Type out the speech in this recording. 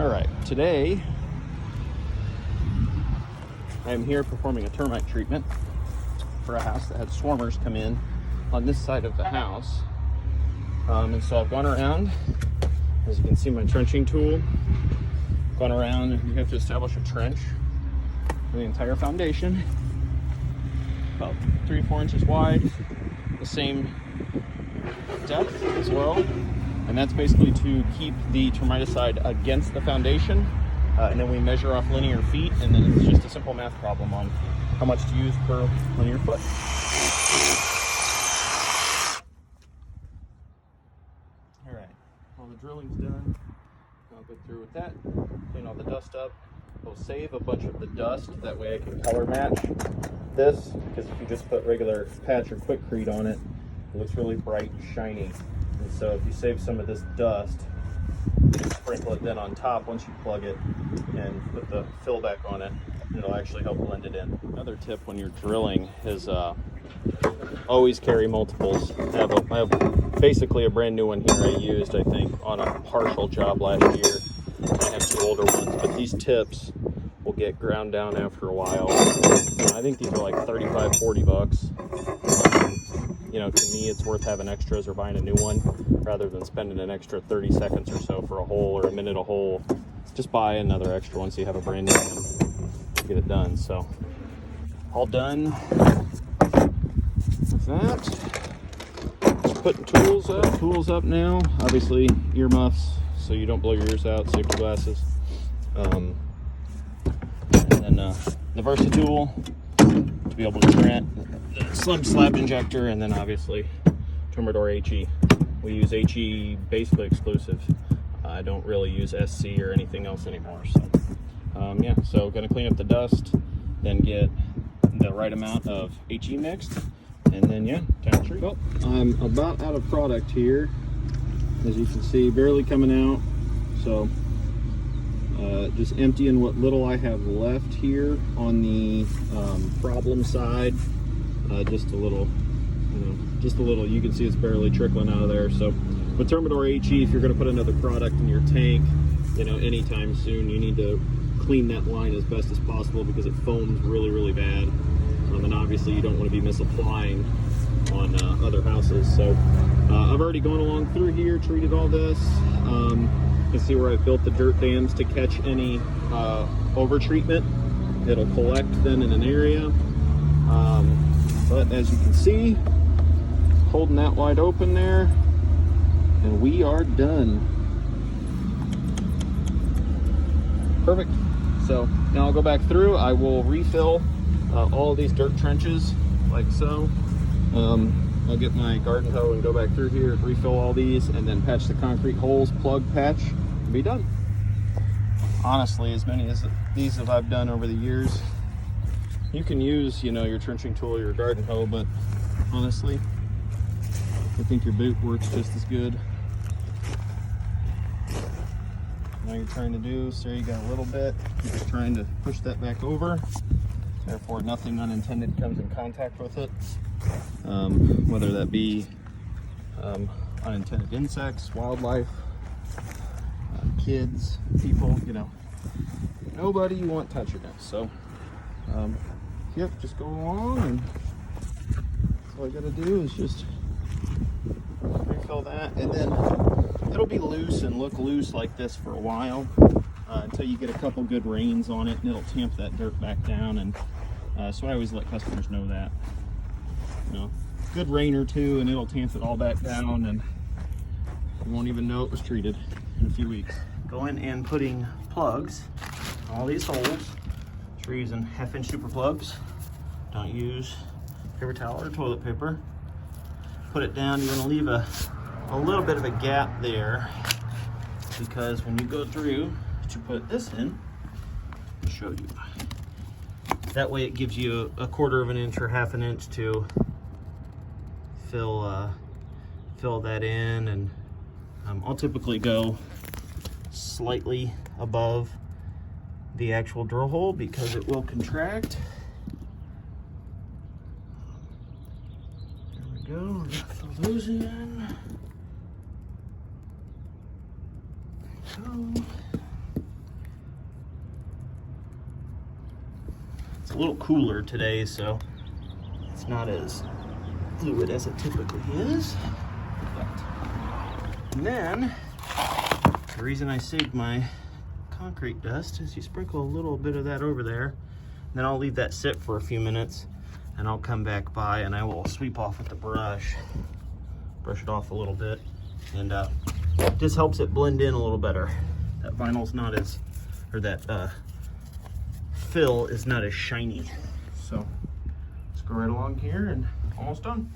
All right, today I'm here performing a termite treatment for a house that had swarmers come in on this side of the house. And so I've gone around, as you can see my trenching tool, gone around, and you have to establish a trench for the entire foundation, about 3 or 4 inches wide, the same depth as well. And that's basically to keep the termiticide against the foundation. And then we measure off linear feet, and then it's just a simple math problem on how much to use per linear foot. All right, all the drilling's done. I'll go through with that, clean all the dust up. We'll save a bunch of the dust, that way I can color match this, because if you just put regular patch or quickcrete on it, it looks really bright and shiny. And so if you save some of this dust, you can sprinkle it then on top once you plug it and put the fill back on it, and it'll actually help blend it in. Another tip when you're drilling is always carry multiples. I have basically a brand new one here I used, I think, on a partial job last year. I have 2 older ones, but these tips will get ground down after a while. I think these are like 35, 40 bucks. You know, to me, it's worth having extras or buying a new one rather than spending an extra 30 seconds or so for a hole or a minute a hole. Just buy another extra one so you have a brand new one to get it done. So, all done with that. Just putting tools up now. Obviously, earmuffs so you don't blow your ears out, safety glasses. And then the Versa tool to be able to print, the slab injector, and then obviously Termidor HE. We use HE basically exclusive. I don't really use SC or anything else anymore. So yeah, so gonna clean up the dust, then get the right amount of HE mixed, and then yeah, time to treat. Well, I'm about out of product here, as you can see, barely coming out. So just emptying what little I have left here on the problem side. Just a little, you can see it's barely trickling out of there. So with Termidor HE, if you're going to put another product in your tank, anytime soon, you need to clean that line as best as possible because it foams really, really bad. And obviously you don't want to be misapplying on other houses. So I've already gone along through here, treated all this. You can see where I've built the dirt dams to catch any over treatment. It'll collect then in an area. But as you can see, holding that wide open there, and we are done. Perfect. So now I'll go back through. I will refill all of these dirt trenches like so. I'll get my garden hoe and go back through here, refill all these, and then patch the concrete holes, plug, patch, and be done. Honestly, as many as these have I've done over the years, you can use, your trenching tool, your garden hoe, but honestly, I think your boot works just as good. All you're trying to do, so you got a little bit, you're just trying to push that back over, therefore nothing unintended comes in contact with it. Whether that be unintended insects, wildlife, kids, people, nobody you want touching it. So, yep, just go along, and all I gotta do is just refill that, and then it'll be loose and look loose like this for a while until you get a couple good rains on it, and it'll tamp that dirt back down. And so I always let customers know that. Good rain or two, and it'll tamp it all back down, and you won't even know it was treated in a few weeks. Going and putting plugs in all these holes. We're using 1/2-inch super plugs. Don't use paper towel or toilet paper. Put it down. You're going to leave a little bit of a gap there, because when you go through to put this in, I'll show you. That way it gives you a 1/4 of an inch or 1/2 inch to fill that in. And I'll typically go slightly above the actual drill hole because it will contract. There we go. Fill those in. There we go. It's a little cooler today, so it's not as fluid as it typically is. And then, the reason I saved my concrete dust is you sprinkle a little bit of that over there, then I'll leave that sit for a few minutes, and I'll come back by and I will sweep off with the brush it off a little bit, and just helps it blend in a little better. That vinyl's not as, or that fill is not as shiny. So let's go right along here and almost done.